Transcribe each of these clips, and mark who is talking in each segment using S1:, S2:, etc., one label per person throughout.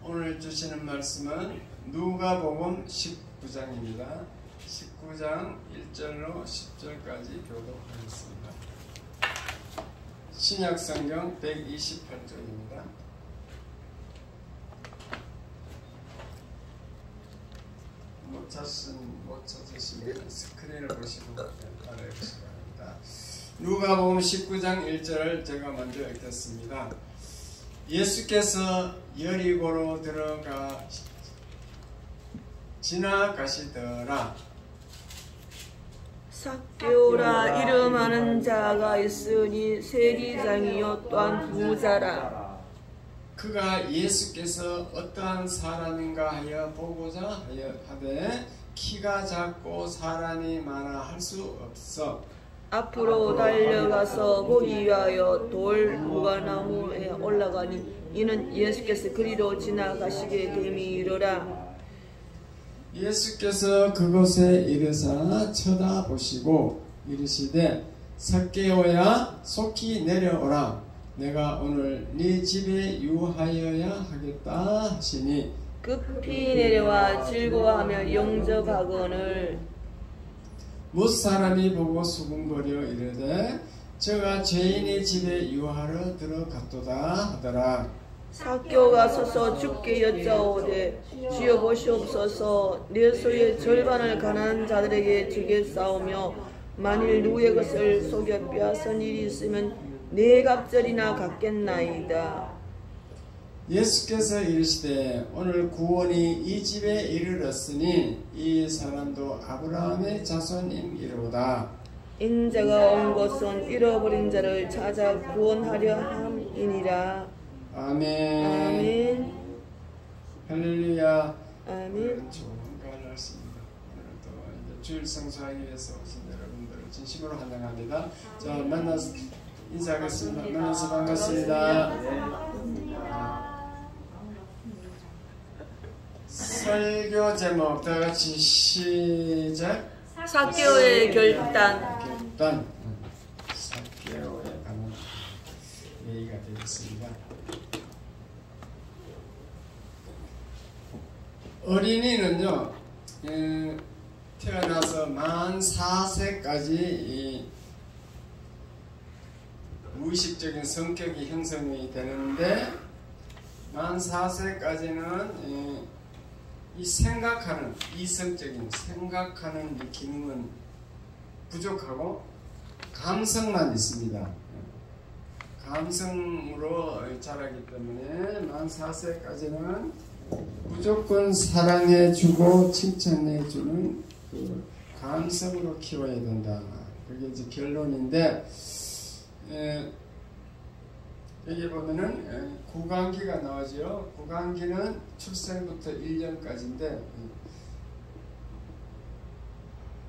S1: 오늘 주시는 말씀은 누가복음 19장입니다. 19장 1절로 10절까지 교독하겠습니다. 신약성경 128쪽입니다. 못 찾으시면 스크린을 보시고 따라해 보시기 바랍니다. 누가복음 19장 1절을 제가 먼저 읽겠습니다. 예수께서 여리고로 지나가시더라.
S2: 삭개오라 이름하는 자가 있으니 세리장이요 또한 부자라.
S1: 그가 예수께서 어떠한 사람인가 하여 보고자 하여 하되 키가 작고 사람이 많아 할 수 없어
S2: 앞으로 달려가서 보기 위하여 돌 무화나무에 올라가니 이는 예수께서 그리로 지나가시게 됨이 이르라.
S1: 예수께서 그곳에 이르사 쳐다보시고 이르시되 삭개오야 속히 내려오라. 내가 오늘 네 집에 유하여야 하겠다 하시니
S2: 급히 내려와 즐거워하며 영접하거늘.
S1: 무사람이 보고 수군거려 이르되 저가 죄인의 집에 유하러 들어갔도다 하더라.
S2: 삭개오가 서서 주께 여짜오되 주여 보시옵소서, 내 소유의 절반을 가난한 자들에게 주겠사오며 만일 누구의 것을 속여 빼앗은 일이 있으면 네 갑절이나 갚겠나이다.
S1: 예수께서 이르시되 오늘 구원이 이 집에 이르렀으니 이 사람도 아브라함의 자손임이로다.
S2: 인자가 온 것은 잃어버린 자를 찾아 구원하려 함이니라.
S1: 아멘.
S2: 아멘.
S1: 할렐루야.
S2: 아멘.
S1: 좋은 말씀입니다. 오늘도 주일 성수하기 위해서 오신 여러분들을 진심으로 환영합니다. 자, 만나서 인사하겠습니다. 만나서 반갑습니다. 설교 제목 다 같이 시작.
S2: 삭개오의 결단.
S1: 삭개오에 관한 얘기가 되겠습니다. 어린이는요, 태어나서 만 4세까지 무의식적인 성격이 형성이 되는데 만 4세까지는 이 생각하는 이성적인 생각하는 이 기능은 부족하고 감성만 있습니다. 감성으로 자라기 때문에 만 4세까지는 무조건 사랑해주고 칭찬해주는 그 감성으로 키워야 된다. 그게 이제 결론인데, 여기 보면은 구강기가 나오죠. 구강기는 출생부터 1년까지인데,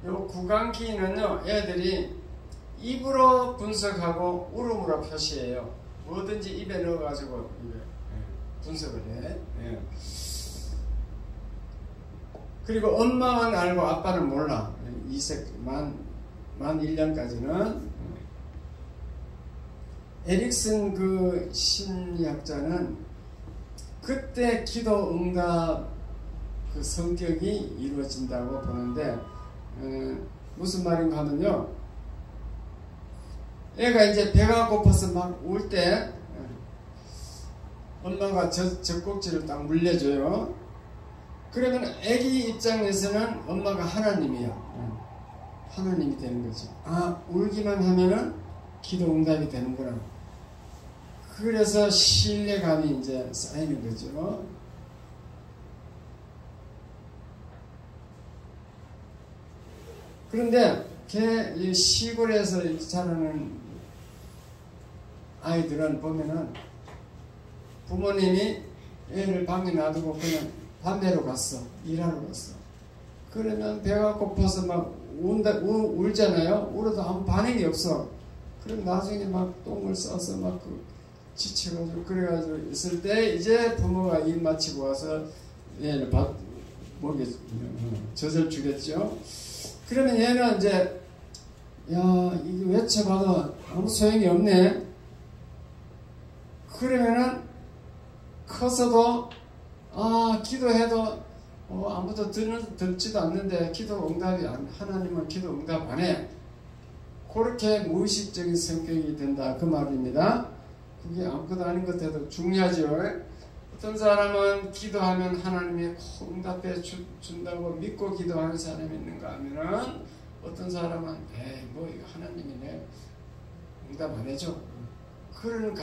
S1: 요 구강기는요, 애들이 입으로 분석하고 울음으로 표시해요. 뭐든지 입에 넣어가지고 분석을 해. 그리고 엄마만 알고 아빠는 몰라. 만 1년까지는. 에릭슨 그 심리학자는 그때 기도 응답 그 성격이 이루어진다고 보는데, 무슨 말인가 하면요, 애가 이제 배가 고파서 막 울 때 엄마가 젖꼭지를 딱 물려줘요. 그러면 애기 입장에서는 엄마가 하나님이야. 하나님이 되는 거지. 아, 울기만 하면은 기도 응답이 되는구나. 그래서 신뢰감이 이제 쌓이는 거죠. 그런데 이 시골에서 자라는 아이들은 보면은 부모님이 애를 방에 놔두고 그냥 밤새러 갔어. 일하러 갔어. 그러면 배가 고파서 막 울잖아요. 울어도 아무 반응이 없어. 그럼 나중에 막 똥을 싸서 막 지쳐가지고 그래가지고 있을 때 이제 부모가 일 마치고 와서 얘를 목에 젖을 주겠죠. 그러면 얘는 이제 야, 이게 외쳐봐도 아무 소용이 없네. 그러면은 커서도 기도해도 아무도 듣지도 않는데 기도 응답이 하나님은 기도 응답 안 해. 그렇게 무의식적인 성격이 된다 그 말입니다. 그게 아무것도 아닌 것 같아도 중요하죠. 어떤 사람은 기도하면 하나님이 응답해 준다고 믿고 기도하는 사람이 있는가 하면은 어떤 사람은 뭐 이거 하나님이 내 응답 안 해줘. 그런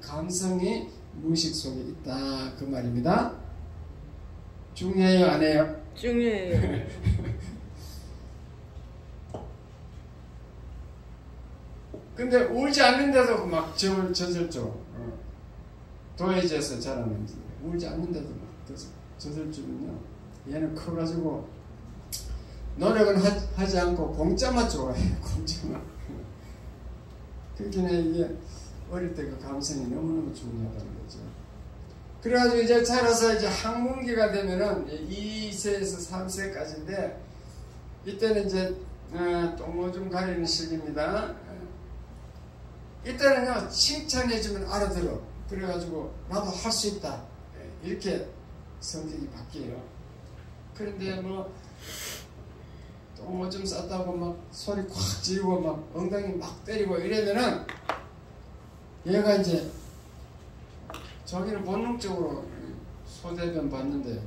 S1: 감성이 무의식 속에 있다 그 말입니다. 중요해요 안 해요?
S2: 중요해요.
S1: 근데 울지 않는데도 막 젖을죠. 도해져서 자라는 울지 않는데도 막 젖을 줄은요. 얘는 커가지고 노력은 하지 않고 공짜만 좋아해요. 공짜만. 그렇게 이게 어릴 때 그 감성이 너무너무 중요하다는 거죠. 그래가지고 이제 자라서 이제 학문기가 되면은 2세에서 3세까지인데 이때는 이제 똥오줌 가리는 시기입니다. 이때는요 칭찬해주면 알아들어. 그래가지고 나도 할 수 있다 이렇게 성격이 바뀌어요. 그런데 뭐 똥오줌 쌌다고 막 소리 콱 지르고 막 엉덩이 막 때리고 이러면은 얘가 이제 자기는 본능적으로 소대변 봤는데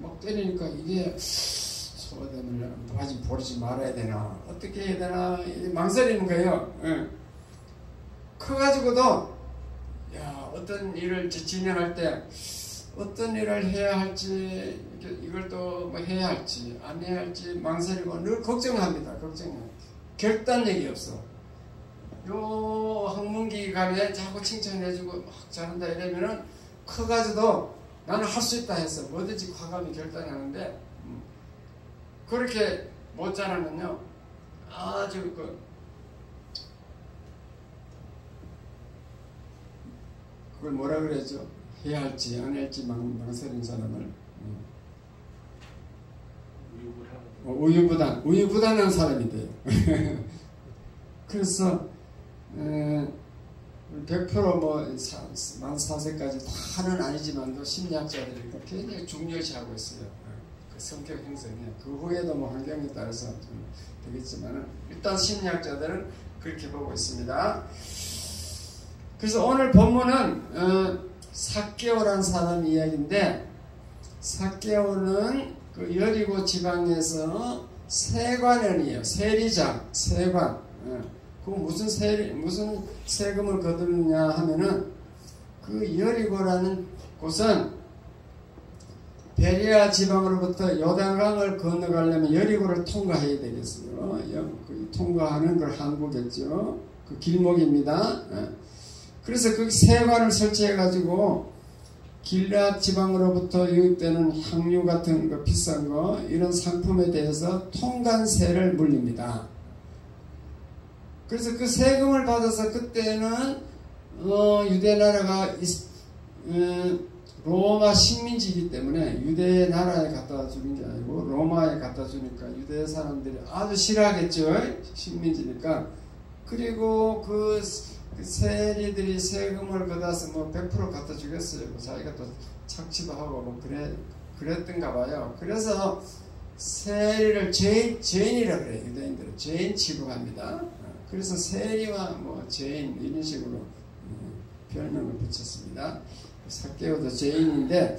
S1: 막 때리니까 이게 소대변을 아직 버리지 말아야 되나 어떻게 해야 되나 망설이는 거예요. 커가지고도 어떤 일을 진행할 때 어떤 일을 해야 할지 이걸 또 뭐 해야 할지 안 해야 할지 망설이고 늘 걱정합니다. 걱정해요. 결단력이 없어. 요 학문기간에 자꾸 칭찬해주고 막 잘한다 이러면은 커가지고도 나는 할 수 있다 해서 뭐든지 과감히 결단하는데 그렇게 못 자라면요 아주 그걸 뭐라 그러죠? 해야 할지 안 할지 망설인 사람을 우유부단한 사람이 돼요. 그래서 100% 만 4세까지 다는 아니지만도 심리학자들이 굉장히 중요시하고 있어요. 그 성격 형성이 그 후에도 뭐 환경에 따라서 좀 되겠지만은 일단 심리학자들은 그렇게 보고 있습니다. 그래서 오늘 본문은 삭개오라는 사람 이야기인데 삭개오는 그 여리고 지방에서 세관원이에요. 세리장, 세관. 그 무슨 세금을 거두느냐 하면은 그 여리고라는 곳은 베레아 지방으로부터 요단강을 건너가려면 여리고를 통과해야 되겠어요. 통과하는 걸 항구겠죠. 그 길목입니다. 그래서 그 세관을 설치해 가지고 길앗 지방으로부터 유입되는 향유 같은 거 비싼 거 이런 상품에 대해서 통관세를 물립니다. 그래서 그 세금을 받아서 그때는 유대 나라가 로마 식민지이기 때문에 유대 나라에 갖다 주는 게 아니고 로마에 갖다 주니까 유대 사람들이 아주 싫어하겠죠. 식민지니까. 그리고 그 세리들이 세금을 걷어서 뭐 100% 갖다 주겠어요. 뭐 자기가 또 착취도 하고 뭐 그랬던가 봐요. 그래서 세리를 죄인이라고 그래요. 유대인들은 죄인 취급합니다. 그래서 세리와 뭐 죄인 이런 식으로 별명을 붙였습니다. 삭개오도 죄인인데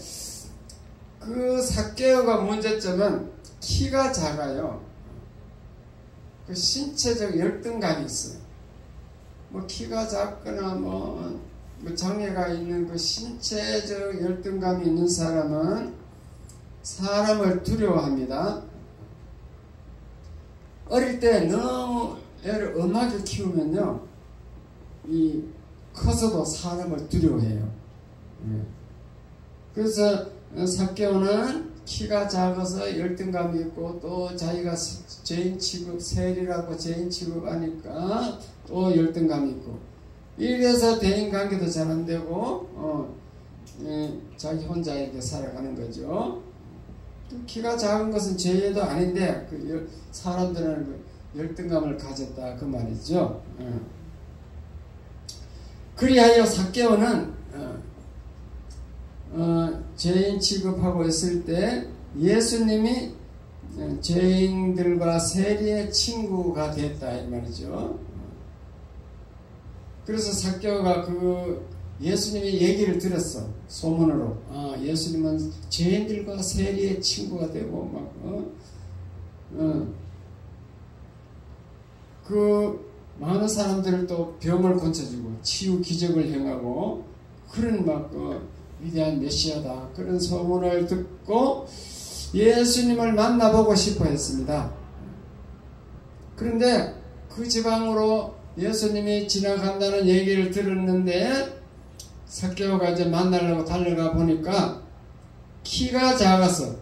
S1: 그 삭개오가 문제점은 키가 작아요. 그 신체적 열등감이 있어요. 뭐 키가 작거나 뭐 장애가 있는 그 신체적 열등감이 있는 사람은 사람을 두려워합니다. 어릴 때 너무 애를 엄하게 키우면요, 커서도 사람을 두려워해요. 그래서 삭개오는 키가 작아서 열등감이 있고 또 자기가 죄인 취급, 세리라고 죄인 취급하니까 또 열등감이 있고 이래서 대인관계도 잘 안되고 자기 혼자 이렇게 살아가는 거죠. 키가 작은 것은 죄도 아닌데 사람들은 열등감을 가졌다 그 말이죠. 그리하여 삭개오는 죄인 취급하고 있을 때 예수님이 죄인들과 세리의 친구가 됐다 이 말이죠. 그래서 삭개오가 그 예수님의 얘기를 들었어. 소문으로. 예수님은 죄인들과 세리의 친구가 되고 막 그 많은 사람들을 또 병을 고쳐주고 치유 기적을 행하고 그런 막 위대한 메시아다 그런 소문을 듣고 예수님을 만나보고 싶어 했습니다. 그런데 그 지방으로 예수님이 지나간다는 얘기를 들었는데 삭개오가 이제 만나려고 달려가 보니까 키가 작아서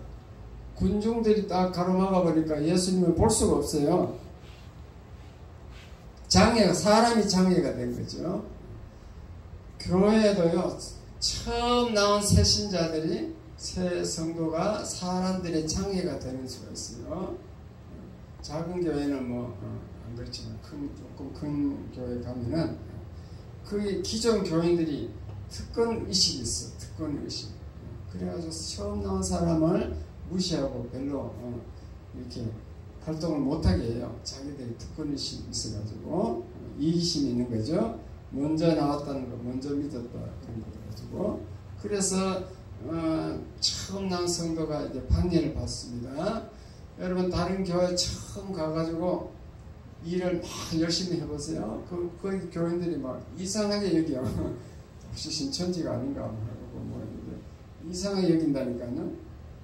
S1: 군중들이 딱 가로막아 보니까 예수님을 볼 수가 없어요. 사람이 장애가 된 거죠. 교회에도요, 처음 나온 새 신자들이, 새 성도가 사람들의 장애가 되는 수가 있어요. 작은 교회는 안 그렇지만, 조금 큰 교회 가면은, 그 기존 교인들이 특권의식이 있어, 특권의식. 그래가지고 처음 나온 사람을 무시하고 별로, 이렇게 활동을 못하게 해요. 자기들이 특권의식이 있어가지고, 이기심이 있는 거죠. 먼저 나왔다는 거, 먼저 믿었다 그런 거 가지고 그래서 처음 나온 성도가 이제 방해를 받습니다. 여러분 다른 교회 처음 가가지고 일을 막 열심히 해보세요. 그 교인들이 막 이상하게 여겨. 혹시 신천지가 아닌가 하고 이상하게 여긴다니까요.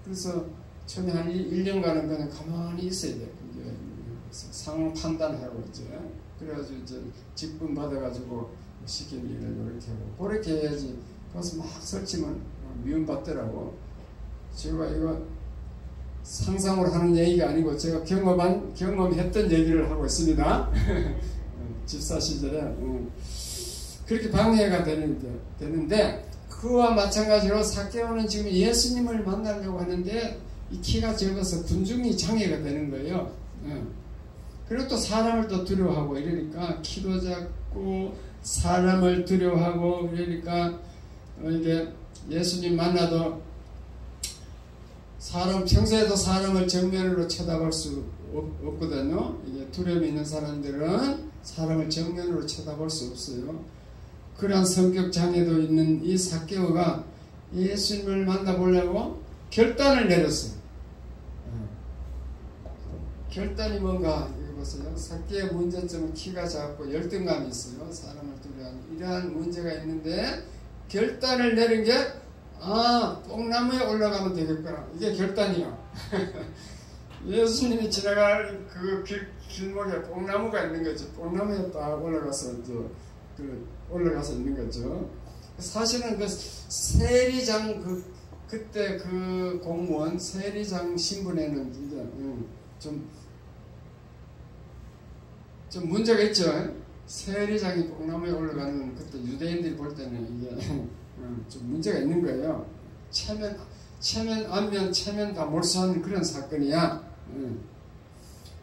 S1: 그래서 처음에 한 1년간은 그냥 가만히 있어야 돼요. 그게 상황 판단하고 이제. 그래가지고 이제 직분 받아가지고 시킨 일을 이렇게 하고 그렇게 해야지. 거기서 막 설치면 미움받더라고. 제가 이거 상상으로 하는 얘기가 아니고 제가 경험했던 얘기를 하고 있습니다. 집사 시절에 그렇게 방해가 되는데 그와 마찬가지로 삭개오는 지금 예수님을 만나려고 하는데 이 키가 적어서 군중이 장애가 되는 거예요. 그리고 또 사람을 또 두려워하고 이러니까 키도 작고 사람을 두려워하고 이러니까 이게 예수님 만나도 평소에도 사람을 정면으로 쳐다볼 수 없거든요. 이게 두려움이 있는 사람들은 사람을 정면으로 쳐다볼 수 없어요. 그러한 성격 장애도 있는 이 삭개오가 예수님을 만나보려고 결단을 내렸어요. 결단이 뭔가 이거 보세요. 삭개오의 문제점은 키가 작고 열등감이 있어요. 사람을 두려워하는 이러한 문제가 있는데 결단을 내린 게 뽕나무에 올라가면 되겠구나. 이게 결단이야. 예수님이 지나갈 그 길목에 뽕나무가 있는 거죠. 뽕나무에 딱 올라가서 올라가서 있는 거죠. 사실은 그 세리장 그때 그 공무원 세리장 신분에는 이제 좀 문제가 있죠. 세리장이 뽕나무에 올라가는 그때 유대인들이 볼 때는 이게 좀 문제가 있는 거예요. 체면 안면 체면 다 몰수하는 그런 사건이야.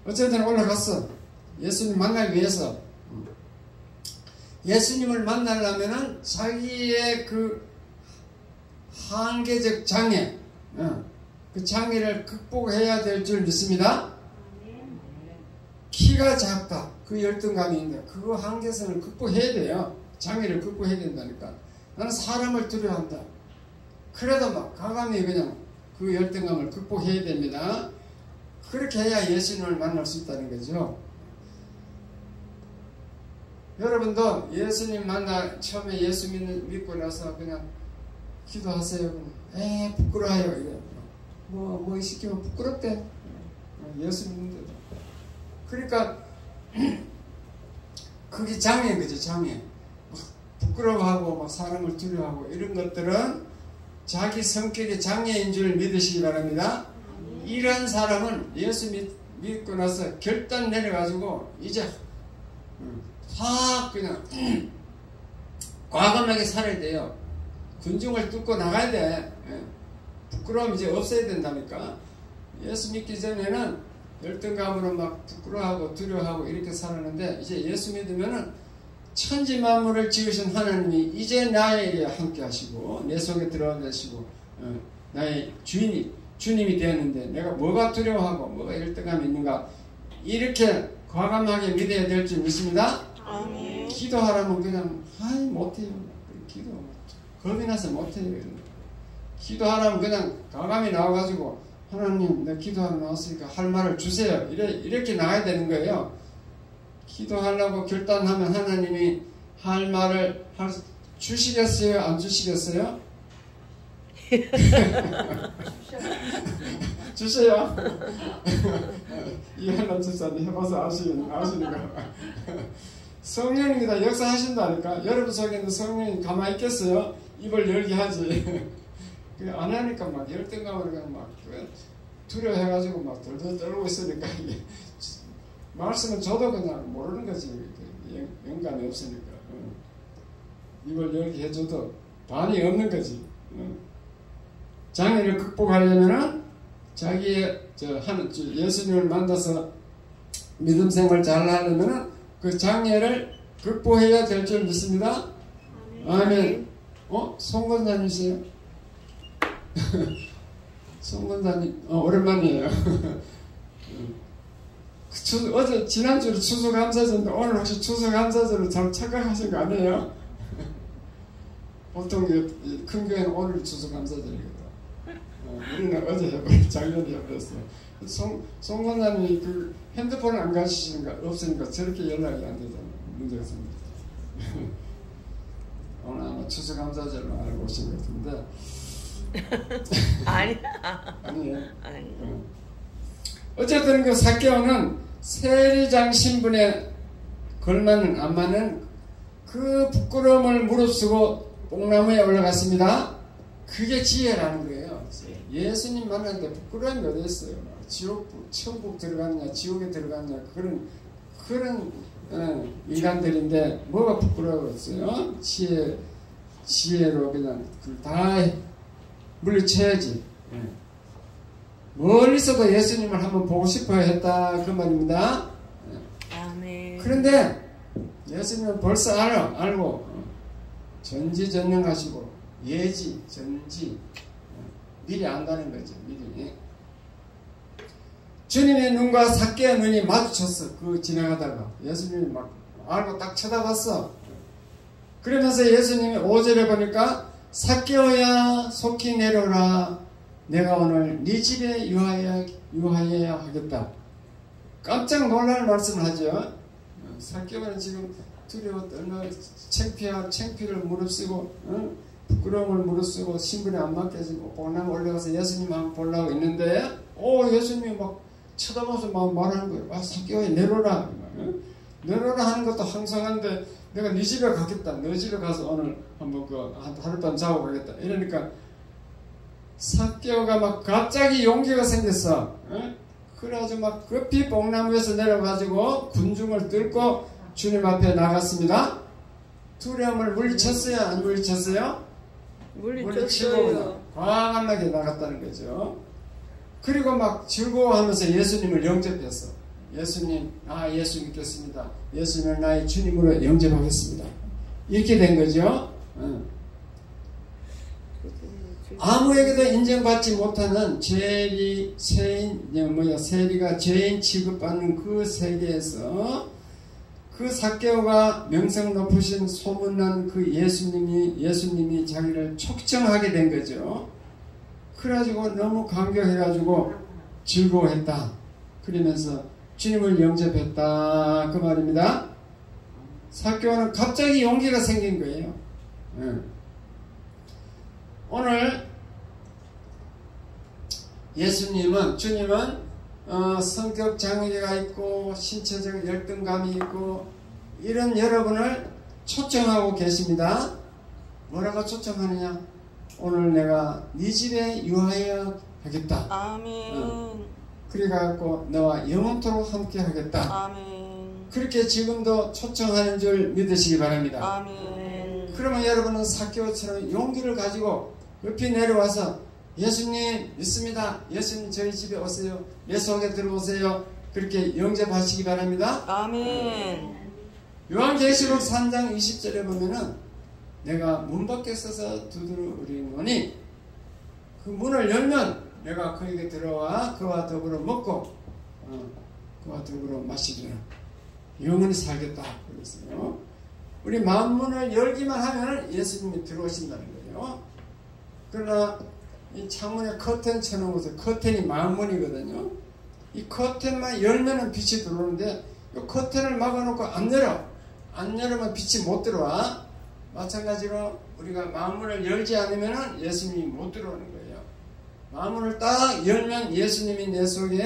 S1: 어쨌든 올라갔어. 예수님 만나기 위해서. 예수님을 만나려면은 자기의 그 한계적 장애, 그 장애를 극복해야 될 줄 믿습니다. 키가 작다. 그 열등감이 있는데 그거 한계선을 극복해야 돼요. 장애를 극복해야 된다니까. 나는 사람을 두려워한다. 그래도 막 과감히 그냥 그 열등감을 극복해야 됩니다. 그렇게 해야 예수님을 만날 수 있다는 거죠. 여러분도 예수님 처음에 예수 믿고 나서 그냥 기도하세요. 부끄러워요. 이래. 뭐 시키면 부끄럽대. 예수 믿는데도. 그러니까 그게 장애인 거죠. 장애. 부끄러워하고 막 사람을 두려워하고 이런 것들은 자기 성격의 장애인 줄 믿으시기 바랍니다. 이런 사람은 예수 믿고 나서 결단 내려가지고 이제 확 그냥 과감하게 살아야 돼요. 군중을 뚫고 나가야 돼. 부끄러움 이제 없애야 된다니까. 예수 믿기 전에는 열등감으로 막 부끄러워하고 두려워하고 이렇게 살았는데 이제 예수 믿으면은 천지 만물을 지으신 하나님이 이제 나에게 함께 하시고 내 속에 들어와 계시고 나의 주님이 되었는데 내가 뭐가 두려워하고 뭐가 열등감이 있는가, 이렇게 과감하게 믿어야 될 줄 믿습니다.
S2: 아멘.
S1: 기도하라면 그냥 못해요. 기도 겁이 나서 못해요. 기도하라면 그냥 과감히 나와가지고 하나님 내 기도하러 나왔으니까 할 말을 주세요. 이렇게 나와야 되는 거예요. 기도하려고 결단하면 하나님이 할 말을 주시겠어요? 안 주시겠어요? 주세요. 이해나 주사님 해봐서 아시니까. 성령님이 역사하신다니까. 여러분 속에 있는 성령이 가만히 있겠어요? 입을 열게 하지. 안 하니까 막 열등감으로 그냥 막 두려워해가지고 막 덜덜 떨고 있으니까 말씀은 저도 그냥 모르는 거지. 영감이 없으니까. 입을 열게 해줘도 반이 없는 거지. 장애를 극복하려면은 자기의 예수님을 만나서 믿음 생활 잘 하려면은 그 장애를 극복해야 될 줄 믿습니다. 아멘. 송건사님이세요? 송건사님, 오랜만이에요. 어제 지난주로 추수감사절인데 오늘 혹시 추수감사절을 잘 착각하신 거 아니에요? 보통 큰 교회는 오늘 추수감사절이거든. 우리는 어제 해버렸어. 작년에 해버렸어. 송건사님이 그 핸드폰을 안 가지시니까 없으니까 저렇게 연락이 안 되잖아. 문제가 생겼다. 오늘 아마 추수감사절로 알고 오신 것 같은데. 아니에요. 어쨌든 그 삭개오는 세리장 신분에 걸맞는 안 맞는 그 부끄러움을 무릅쓰고 뽕나무에 올라갔습니다. 그게 지혜라는 거예요. 예수님 만났는데 부끄러움이 어디 있어요? 천국 들어갔냐, 지옥에 들어갔냐, 그런 인간들인데 뭐가 부끄러웠어요? 지혜로 그냥 다 물리쳐야지. 멀리서도 예수님을 한번 보고 싶어 했다, 그 말입니다.
S2: 아멘.
S1: 그런데 예수님은 벌써 알고 전지전능하시고 전지 미리 안다는 거죠. 미리. 주님의 눈과 삭개의 눈이 마주쳤어. 지나가다가 예수님이 막 알고 딱 쳐다봤어. 그러면서 예수님이 5절에 보니까 삭개오야 속히 내려라. 내가 오늘 네 집에 유하여야 하겠다. 깜짝 놀랄 말씀을 하죠. 삭개오는 지금 두려워 떨며 창피를 무릅쓰고 부끄러움을 무릅쓰고 신분이 안 맡겨지고 뽕나무 올라가서 예수님 한번 보려고 있는데 예수님이 막 쳐다봐서 막 말하는 거예요. 삭개오야 내려라. 내려라 하는 것도 항상한데 내가 네 집에 가겠다. 너 집에 가서 오늘 한번 하룻밤 자고 가겠다. 이러니까 삭개오가 막 갑자기 용기가 생겼어. 그래가지고 막 급히 뽕나무에서 내려가지고 군중을 뚫고 주님 앞에 나갔습니다. 두려움을 물리쳤어요? 안 물리쳤어요? 물리치고 과감하게 나갔다는 거죠. 그리고 막 즐거워하면서 예수님을 영접했어. 예수님, 예수 믿겠습니다. 예수님을 나의 주님으로 영접하겠습니다. 이렇게 된 거죠. 아무에게도 인정받지 못하는 세리가 죄인 취급받는 그 세계에서 그 삭개오가 명성 높으신 소문난 그 예수님이 자기를 촉정하게 된 거죠. 그래가지고 너무 감격해가지고 즐거워했다. 그러면서 주님을 영접했다. 그 말입니다. 삭개오는 갑자기 용기가 생긴 거예요. 오늘 주님은 성격 장애가 있고 신체적 열등감이 있고 이런 여러분을 초청하고 계십니다. 뭐라고 초청하느냐? 오늘 내가 네 집에 유하여 하겠다.
S2: 아멘.
S1: 그래갖고 너와 영원토록 함께 하겠다.
S2: 아멘.
S1: 그렇게 지금도 초청하는 줄 믿으시기 바랍니다.
S2: 아멘.
S1: 그러면 여러분은 삭개오처럼 용기를 가지고 높이 내려와서 예수님 믿습니다. 예수님 저희 집에 오세요. 내 속에 들어오세요. 그렇게 영접하시기 바랍니다.
S2: 아멘.
S1: 요한계시록 3장 20절에 보면은 내가 문 밖에 서서 두드리노니 그 문을 열면 내가 그에게 들어와 그와 더불어 먹고 그와 더불어 마시리라. 영원히 살겠다 그랬어요. 우리 마음문을 열기만 하면 예수님이 들어오신다는 거예요. 그러나 이 창문에 커튼 쳐놓은 것은 커튼이 마음문이거든요. 이 커튼만 열면은 빛이 들어오는데 이 커튼을 막아놓고 안 열으면 빛이 못 들어와. 마찬가지로 우리가 마음문을 열지 않으면 예수님이 못 들어오는 거예요. 마음문을 딱 열면 예수님이 내 속에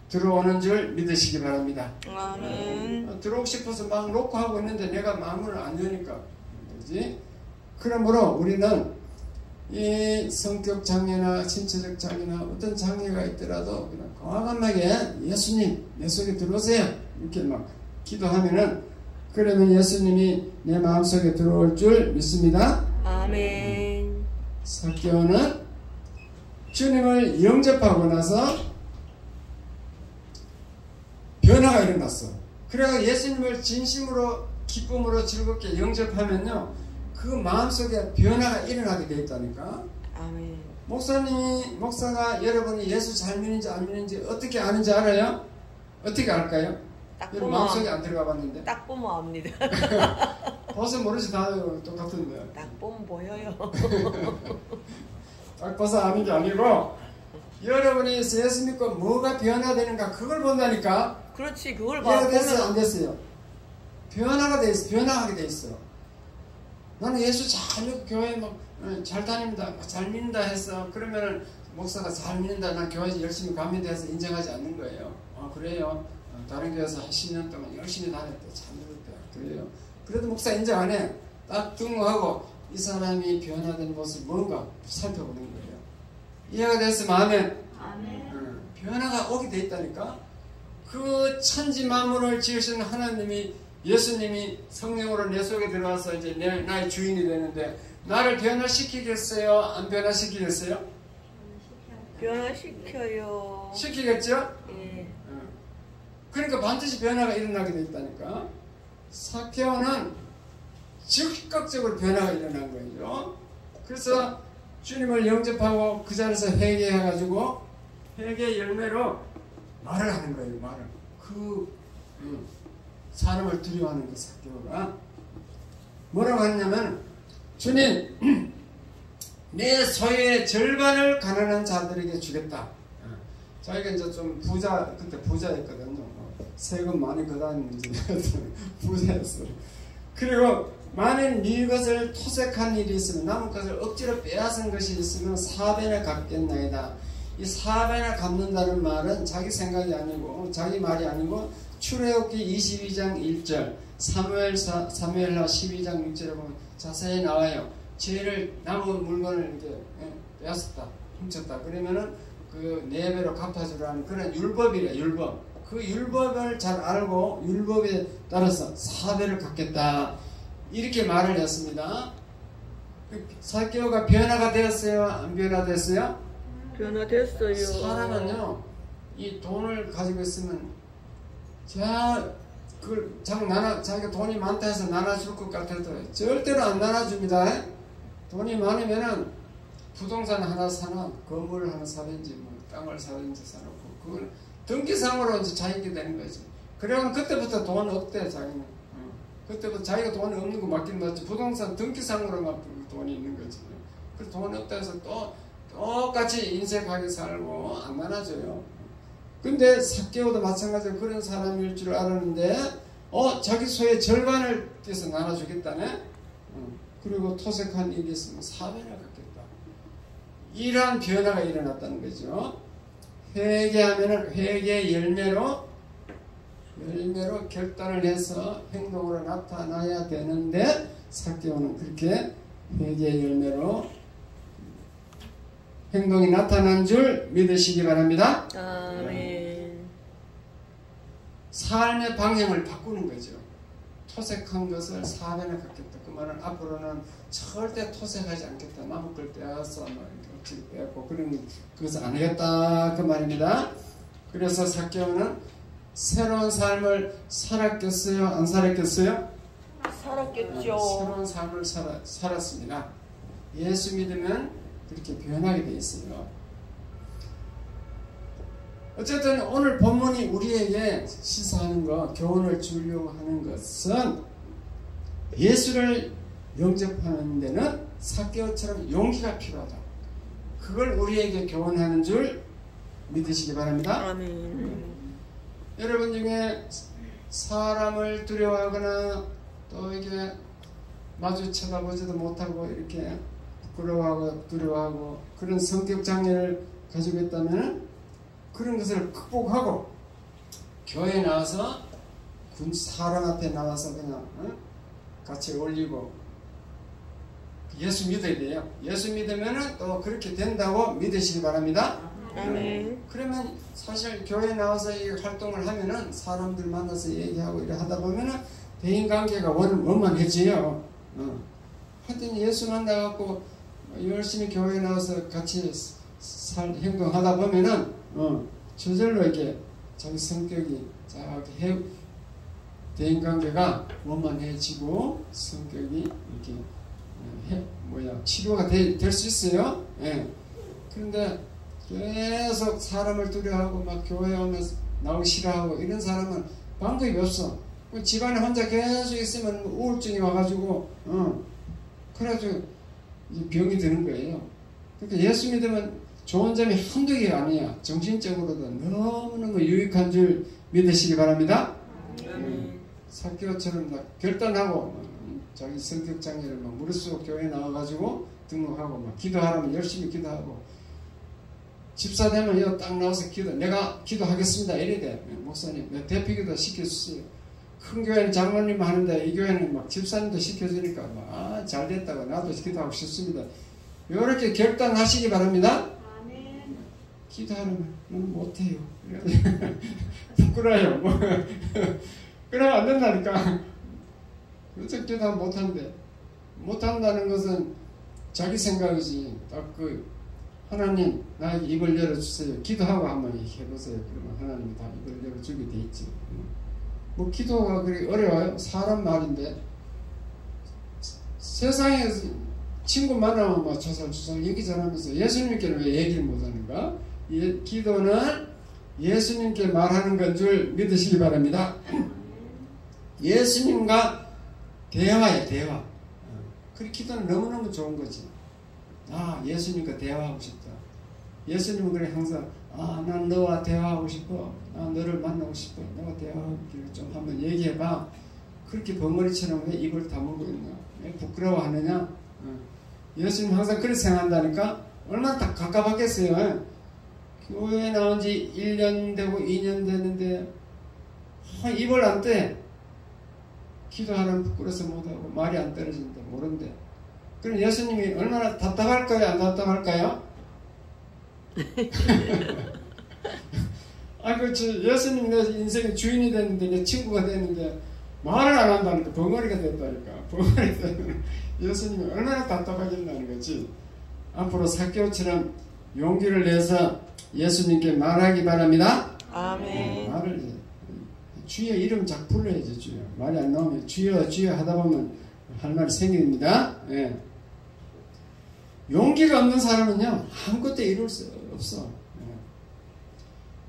S1: 들어오는 줄 믿으시기 바랍니다.
S2: 아멘.
S1: 들어오고 싶어서 막 놓고 하고 있는데 내가 마음문을 안 여니까 그렇지? 그러므로 우리는 이 성격 장애나 신체적 장애나 어떤 장애가 있더라도 그냥 과감하게 예수님 내 속에 들어오세요 이렇게 막 기도하면은 그러면 예수님이 내 마음속에 들어올 줄 믿습니다.
S2: 아멘.
S1: 삭개오는 주님을 영접하고 나서 변화가 일어났어. 그래서 예수님을 진심으로 기쁨으로 즐겁게 영접하면요 그 마음속에 변화가 일어나게 되어 있다니까.
S2: 아멘.
S1: 목사가 여러분이 예수 잘 믿는지 안 믿는지 어떻게 아는지 알아요? 어떻게 알까요?
S2: 딱
S1: 여러분 마음속에 안 들어가 봤는데.
S2: 딱 보면 압니다.
S1: 벗어 모르지 다 똑같은데.
S2: 딱 보면 보여요.
S1: 딱 벗어 아는 게 아니고 여러분이 예수 믿고 뭐가 변화되는가 그걸 본다니까.
S2: 그렇지, 그걸
S1: 이해가 됐어요?
S2: 보면
S1: 안 됐어요? 변화가 돼 있어. 변화하게 돼 있어. 나는 예수 잘 믿고 교회 잘 다닙니다. 잘 믿는다 했어. 그러면은 목사가 잘 믿는다. 난 교회 열심히 갑니다 해서 인정하지 않는 거예요. 그래요. 다른 교회에서 한 10년 동안 열심히 다녔대. 잘 믿었대. 그래요. 그래도 목사 인정 안 해. 딱 등록하고 이 사람이 변화된 모습 뭔가 살펴보는 거예요. 이해가 됐어? 마음에?
S2: 아멘.
S1: 변화가 오게 돼 있다니까. 그 천지 만물을 지으신 하나님이 예수님이 성령으로 내 속에 들어와서 이제 나의 주인이 되는데 나를 변화시키겠어요? 안 변화시키겠어요?
S2: 변화시켜요.
S1: 시키겠죠?
S2: 예.
S1: 그러니까 반드시 변화가 일어나게 돼 있다니까. 삭개오는 즉각적으로 변화가 일어난 거죠. 그래서 주님을 영접하고 그 자리에서 회개해가지고 회개 열매로 말을 하는 거예요. 말을. 사람을 두려워하는 그 삭개오가 뭐라고 했냐면 주님 내 소유의 절반을 가난한 자들에게 주겠다. 자기가 이제 좀 그때 부자였거든요. 세금 많이 걷었는지 부자였어요. 그리고 만일 네 것을 토색한 일이 있으면 남은 것을 억지로 빼앗은 것이 있으면 4배나 갚겠나이다. 이 4배나 갚는다는 말은 자기 생각이 아니고 자기 말이 아니고 출애굽기 22장 1절 사무엘하 12장 6절에 보면 자세히 나와요. 죄를 남은 물건을 이렇게 빼앗았다, 훔쳤다. 그러면은 그 4배로 갚아주라는 그런 율법이래. 율법. 그 율법을 잘 알고 율법에 따라서 4배를 갚겠다. 이렇게 말을 했습니다. 삭개오가 변화가 되었어요? 안 변화됐어요?
S2: 변화됐어요.
S1: 사람은요, 이 돈을 가지고 있으면 자기가 돈이 많다 해서 나눠줄 것 같아도 절대로 안 나눠줍니다. 돈이 많으면은 부동산 하나 사나 건물을 하나 사든지 땅을 사든지 사놓고 그걸 등기상으로 이제 자기게 되는 거지. 그러면 그때부터 돈 없대. 자기는 그때부터 자기가 돈이 없는 거 맞긴 맞지. 부동산 등기상으로만 돈이 있는 거지. 그래서 돈 없다 해서 또 똑같이 인색하게 살고 안 나눠줘요. 근데 삭개오도 마찬가지로 그런 사람일 줄 알았는데 자기 소의 절반을 떼서 나눠주겠다네. 그리고 토색한 일이 있으면 4배나 갚겠다. 이러한 변화가 일어났다는 거죠. 회개하면은 회개 열매로 결단을 해서 행동으로 나타나야 되는데 삭개오는 그렇게 회개 열매로 행동이 나타난 줄 믿으시기 바랍니다.
S2: 아멘.
S1: 삶의 방향을 바꾸는 거죠. 토색한 것을 4배나 갚겠다. 그 말은 앞으로는 절대 토색하지 않겠다. 남의 걸 빼앗어 억지로 빼앗고 그런 그것을 안 하겠다. 그 말입니다. 그래서 삭개오는 새로운 삶을 살았겠어요? 안 살았겠어요?
S2: 있겠죠.
S1: 새로운 삶을 살았습니다. 예수 믿으면 그렇게 변하게 돼 있어요. 어쨌든 오늘 본문이 우리에게 시사하는 것, 교훈을 주려고 하는 것은 예수를 영접하는 데는 삭개오처럼 용기가 필요하다. 그걸 우리에게 교훈하는 줄 믿으시기 바랍니다.
S2: 아멘.
S1: 여러분 중에 사람을 두려워하거나 또 이게 마주 쳐다보지도 못하고 이렇게 부끄러워하고 두려워하고 그런 성격 장애를 가지고 있다면 그런 것을 극복하고 교회에 나와서 사람 앞에 나와서 그냥 같이 어울리고 예수 믿어야 돼요. 예수 믿으면 또 그렇게 된다고 믿으시기 바랍니다.
S2: 아멘.
S1: 그러면 사실 교회에 나와서 이 활동을 하면은 사람들 만나서 얘기하고 이래 하다 보면은 대인관계가 원만해져요. 하여튼 예수 만나갖고 열심히 교회에 나와서 같이 행동하다 보면은 저절로 이렇게 자기 성격이 자기 대인관계가 원만해지고 성격이 이렇게 치료가 될 수 있어요. 예. 그런데 계속 사람을 두려워하고 막 교회 오면 나오기 싫어하고 이런 사람은 방법이 없어. 집안에 혼자 계속 있으면 우울증이 와가지고 그래가지고 병이 드는 거예요. 그러니까 예수 믿으면 좋은 점이 한두 개가 아니야. 정신적으로도 너무너무 유익한 줄 믿으시기 바랍니다. 삭개오처럼 결단하고 자기 성격 장애를 막 무릎쓰고 교회에 나와가지고 등록하고 막 기도하라면 열심히 기도하고 집사 되면 이거 딱 나와서 내가 기도하겠습니다 이래 돼. 목사님 대피기도 시켜주세요. 큰 교회는 장로님 하는데 이 교회는 막 집사님도 시켜주니까 막 잘 됐다고 나도 기도하고 싶습니다. 이렇게 결단하시기 바랍니다.
S2: 아멘.
S1: 기도하려면 너는 못해요. 부끄러워요. 그러면 안 된다니까. 어떻게 기도하면 못한대. 못한다는 것은 자기 생각이지. 딱 하나님 나에게 입을 열어주세요. 기도하고 한번 해보세요. 그러면 하나님이 다 입을 열어주게 돼 있지. 뭐 기도가 그렇게 어려워요? 사람 말인데. 세상에 친구 만나면 막 조살조살 얘기 잘하면서 예수님께는 왜 얘기를 못하는가? 기도는 예수님께 말하는 건 줄 믿으시기 바랍니다. 예수님과 대화예요, 대화. 그 기도는 너무너무 좋은 거지. 예수님과 대화하고 싶다. 예수님은 그래 항상 난 너와 대화하고 싶어. 너를 만나고 싶어. 너와 대화하기를 좀 한번 얘기해봐. 그렇게 벙어리처럼 왜 입을 다물고 있나? 왜 부끄러워하느냐? 예수님 항상 그렇게 생각한다니까? 얼마나 딱 가깝겠어요. 교회에 나온 지 1년 되고 2년 됐는데 입을 안 떼. 기도하려면 부끄러워서 못하고 말이 안 떨어진다 모른대. 그럼 예수님이 얼마나 답답할까요? 안 답답할까요? 예수님이 내 인생의 주인이 됐는데 내 친구가 됐는데 말을 안 한다니까 벙어리가 됐다니까. 벙어리가 되면 예수님이 얼마나 답답하겠다는 거지. 앞으로 삭개오처럼 용기를 내서 예수님께 말하기 바랍니다.
S2: 아멘.
S1: 말을 주여 이름 자꾸 불러야지. 주여 말이 안 나오면 주여 주여 하다 보면 할 말이 생깁니다. 예. 용기가 없는 사람은요 아무것도 이룰 수 없어.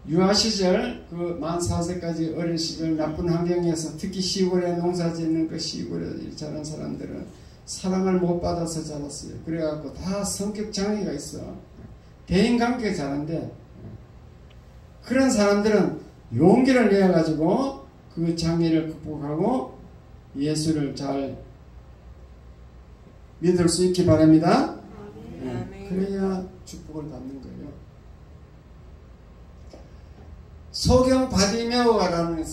S1: 유아 시절 만 4세까지 어린 시절 나쁜 환경에서 특히 시골에 농사 짓는 시골에 자란 사람들은 사랑을 못 받아서 자랐어요. 그래갖고 다 성격 장애가 있어. 대인관계가 잘한데 그런 사람들은 용기를 내어가지고 그 장애를 극복하고 예수를 잘 믿을 수 있기 바랍니다. 그래야 축복을 받는 거예요. 소경 바디메오가라는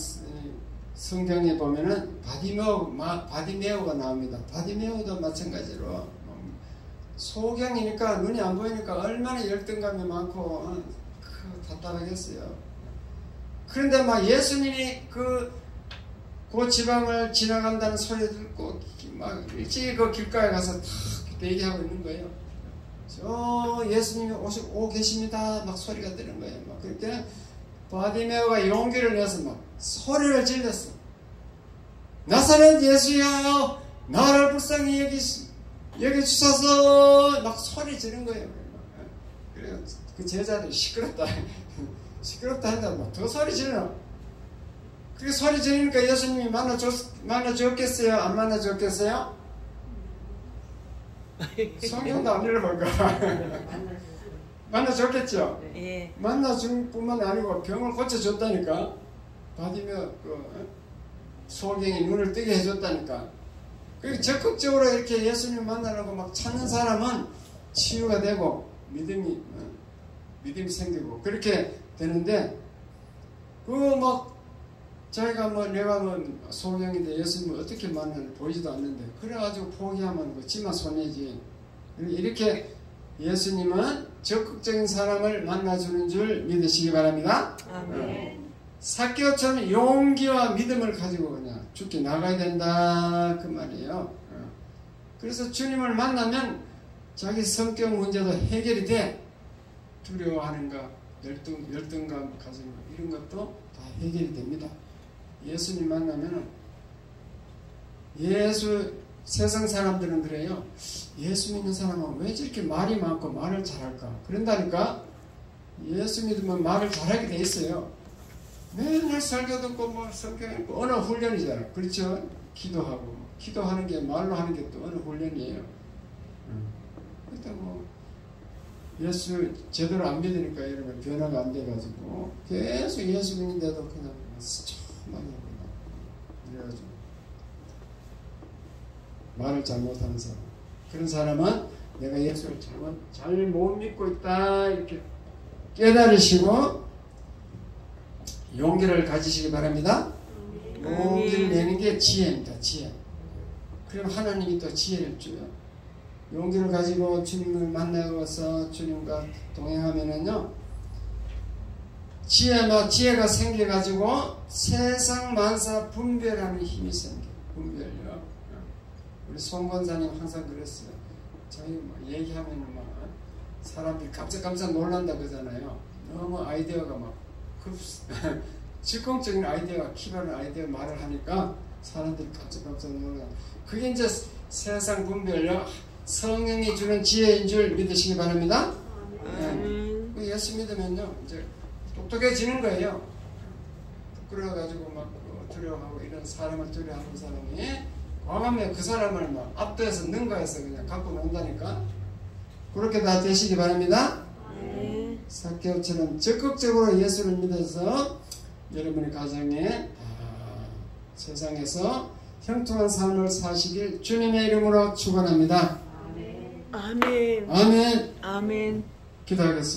S1: 성경에 보면은 바디메오가 나옵니다. 바디메오도 마찬가지로 소경이니까 눈이 안 보이니까 얼마나 열등감이 많고 답답하겠어요. 그런데 막 예수님이 그 지방을 지나간다는 소리 듣고 막 일찍 그 길가에 가서 탁 대기하고 있는 거예요. 저 예수님이 오고 계십니다. 막 소리가 들은 거예요. 막 그렇게 바디메오가 용기를 내서 막 소리를 질렀어. 나사렛 예수여 나를 불쌍히 여겨주셔서 막 소리 지른 거예요. 그래요. 그 제자들이 시끄럽다. 시끄럽다 한다. 더 소리 지르나. 그렇게 소리 지르니까 예수님이 만나줬겠어요? 안 만나줬겠어요? 성경도 안 읽어볼까? 만나줬겠죠?
S2: 예.
S1: 만나준 뿐만 아니고 병을 고쳐줬다니까. 바디며 소경이 눈을 뜨게 해줬다니까. 그리고 적극적으로 이렇게 예수님 만나려고 막 찾는 사람은 치유가 되고 믿음이 생기고 그렇게 되는데, 그거 막 자기가 내가 소경인데 예수님을 어떻게 만나는 보이지도 않는데 그래가지고 포기하면 지만 손해지. 이렇게 예수님은 적극적인 사람을 만나주는 줄 믿으시기 바랍니다.
S2: 아멘.
S1: 삭개오처럼 용기와 믿음을 가지고 그냥 죽게 나가야 된다 그 말이에요. 그래서 주님을 만나면 자기 성격 문제도 해결이 돼. 두려워하는가, 열등감 가지는 거, 이런 것도 다 해결이 됩니다. 예수님 만나면 세상 사람들은 그래요. 예수 믿는 사람은 왜 저렇게 말이 많고 말을 잘할까? 그런다니까. 예수 믿으면 말을 잘하게 돼 있어요. 맨날 설교 듣고 성경 읽고 언어 훈련이잖아. 그렇죠? 기도하는 게 말로 하는 게 또 언어 훈련이에요. 그러니까 예수 제대로 안 믿으니까 여러분 변화가 안 돼가지고 계속 예수 믿는데도 그냥 스쳐만 하고 그래가지고 말을 잘못하는 사람, 그런 사람은 내가 예수를 잘 못 믿고 있다 이렇게 깨달으시고 용기를 가지시기 바랍니다. 용기를 내는 게 지혜입니다. 지혜. 그럼 하나님이 또 지혜를 줘요. 용기를 가지고 주님을 만나서 주님과 동행하면은요, 지혜가 생겨가지고 세상 만사 분별하는 힘이 생겨요. 분별요. 우리 송 권사님 항상 그랬어요. 저희 얘기하면은 사람들이 깜짝 놀란다 그러잖아요. 너무 아이디어가 즉흥적인 아이디어가, 키바른 아이디어 말을 하니까 사람들이 깜짝 놀라. 그게 이제 세상 분별력, 성령이 주는 지혜인 줄 믿으시기 바랍니다. 예수 믿으면요, 이제 똑똑해지는 거예요. 부끄러워가지고 두려워하고 이런 사람을 두려워하는 사람이 과감하게 그 사람을 압도해서 능가해서 그냥 갖고 논다니까. 그렇게 다 되시기 바랍니다. 삭개오처럼 적극적으로 예수를 믿어서 여러분의 가정에 세상에서 형통한 삶을 사시길 주님의 이름으로 축원합니다.
S2: 아멘.
S1: 아멘.
S2: 아멘.
S1: 기도하겠습니다.